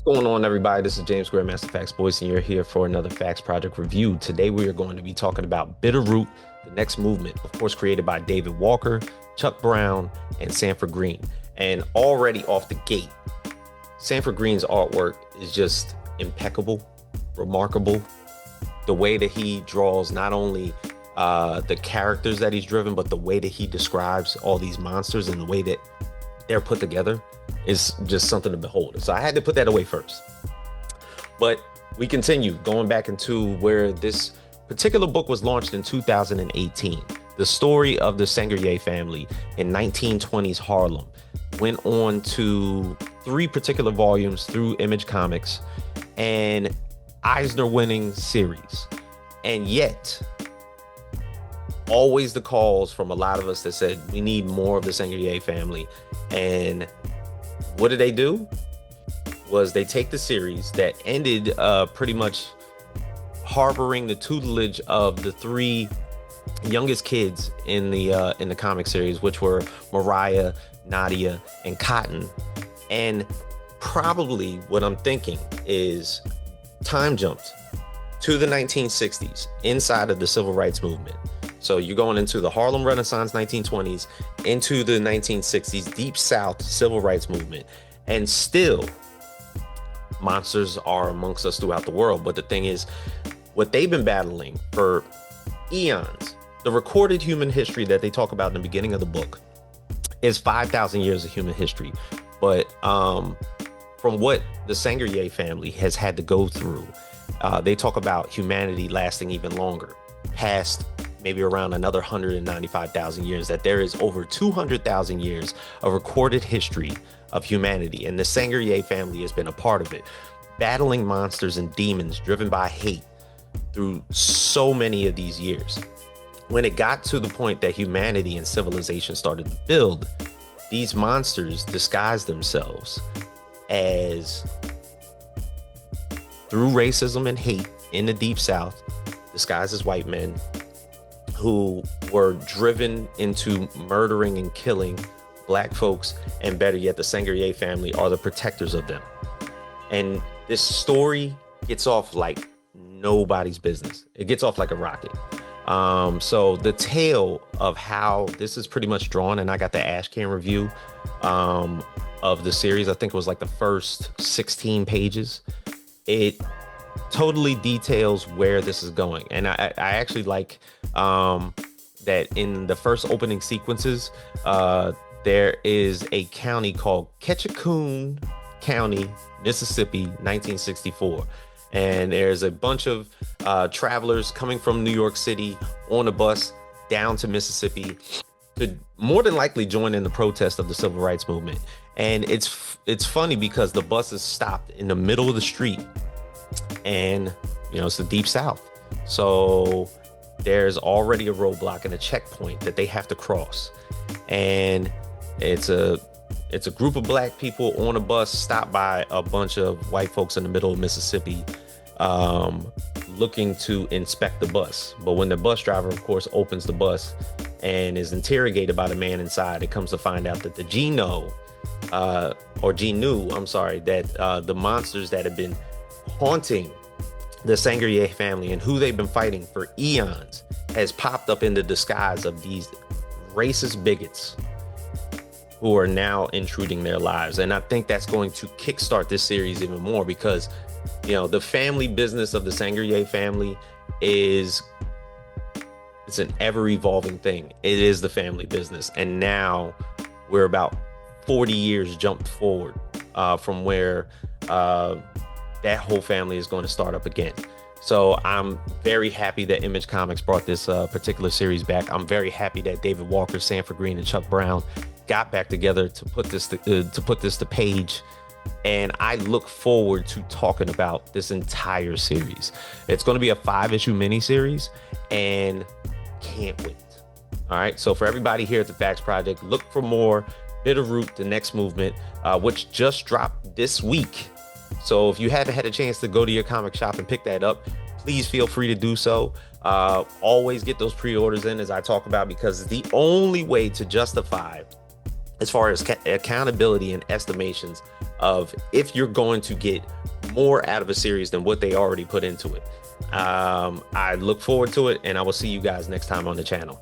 What's going on, everybody? This is James Grandmaster Facts Boyce, and you're here for another Facts Project review. Today, we are going to be talking about Bitterroot, the next movement, of course, created by David Walker, Chuck Brown, and Sanford Greene. And already off the gate, Sanford Greene's artwork is just impeccable, remarkable. The way that he draws not only the characters that he's driven, but the way that he describes all these monsters and the way that they're put together is just something to behold. So I had to put that away first. But we continue going back into where this particular book was launched in 2018. The story of the Sangerye family in 1920s Harlem went on to 3 particular volumes through Image Comics and Eisner-winning series. And yet, always the calls from a lot of us that said we need more of the Sangerye family. And what did they do? Was they take the series that ended pretty much harboring the tutelage of the 3 youngest kids in the comic series, which were Mariah, Nadia, and Cotton. And probably what I'm thinking is time jumped to the 1960s inside of the civil rights movement. So you're going into the Harlem Renaissance 1920s, into the 1960s, Deep South civil rights movement. And still, monsters are amongst us throughout the world. But the thing is, what they've been battling for eons, the recorded human history that they talk about in the beginning of the book is 5,000 years of human history. But from what the Sangerye family has had to go through, they talk about humanity lasting even longer, past maybe around another 195,000 years, that there is over 200,000 years of recorded history of humanity. And the Sangerye family has been a part of it, battling monsters and demons driven by hate through so many of these years. When it got to the point that humanity and civilization started to build, these monsters disguised themselves as, through racism and hate in the Deep South, disguised as white men who were driven into murdering and killing black folks, and better yet, the Sangerye family are the protectors of them. And this story gets off like nobody's business. It gets off like a rocket. So the tale of how this is pretty much drawn, and I got the Ash Can review of the series. I think it was like the first 16 pages. It totally details where this is going. And I actually like that in the first opening sequences, there is a county called Ketchakuhn County, Mississippi, 1964. And there's a bunch of travelers coming from New York City on a bus down to Mississippi to more than likely join in the protest of the civil rights movement. And it's funny because the bus is stopped in the middle of the street, and it's the Deep South. So there's already a roadblock and a checkpoint that they have to cross. And it's a group of black people on a bus stopped by a bunch of white folks in the middle of Mississippi, looking to inspect the bus. But when the bus driver, of course, opens the bus and is interrogated by the man inside, it comes to find out that the Jinoo, I'm sorry, that the monsters that have been haunting the Sangerye family and who they've been fighting for eons has popped up in the disguise of these racist bigots who are now intruding their lives. And I think that's going to kickstart this series even more, because the family business of the Sangerye family it's an ever-evolving thing. It is the family business. And now we're about 40 years jumped forward from where that whole family is going to start up again. So I'm very happy that Image Comics brought this particular series back. I'm very happy that David Walker, Sanford Greene, and Chuck Brown got back together to put this to page. And I look forward to talking about this entire series. It's going to be a 5-issue miniseries, and can't wait. All right. So for everybody here at the Facts Project, look for more Bitterroot, the next movement, which just dropped this week. So if you haven't had a chance to go to your comic shop and pick that up, please feel free to do so. Always get those pre-orders in, as I talk about, because it's the only way to justify as far as accountability and estimations of if you're going to get more out of a series than what they already put into it. I look forward to it, and I will see you guys next time on the channel.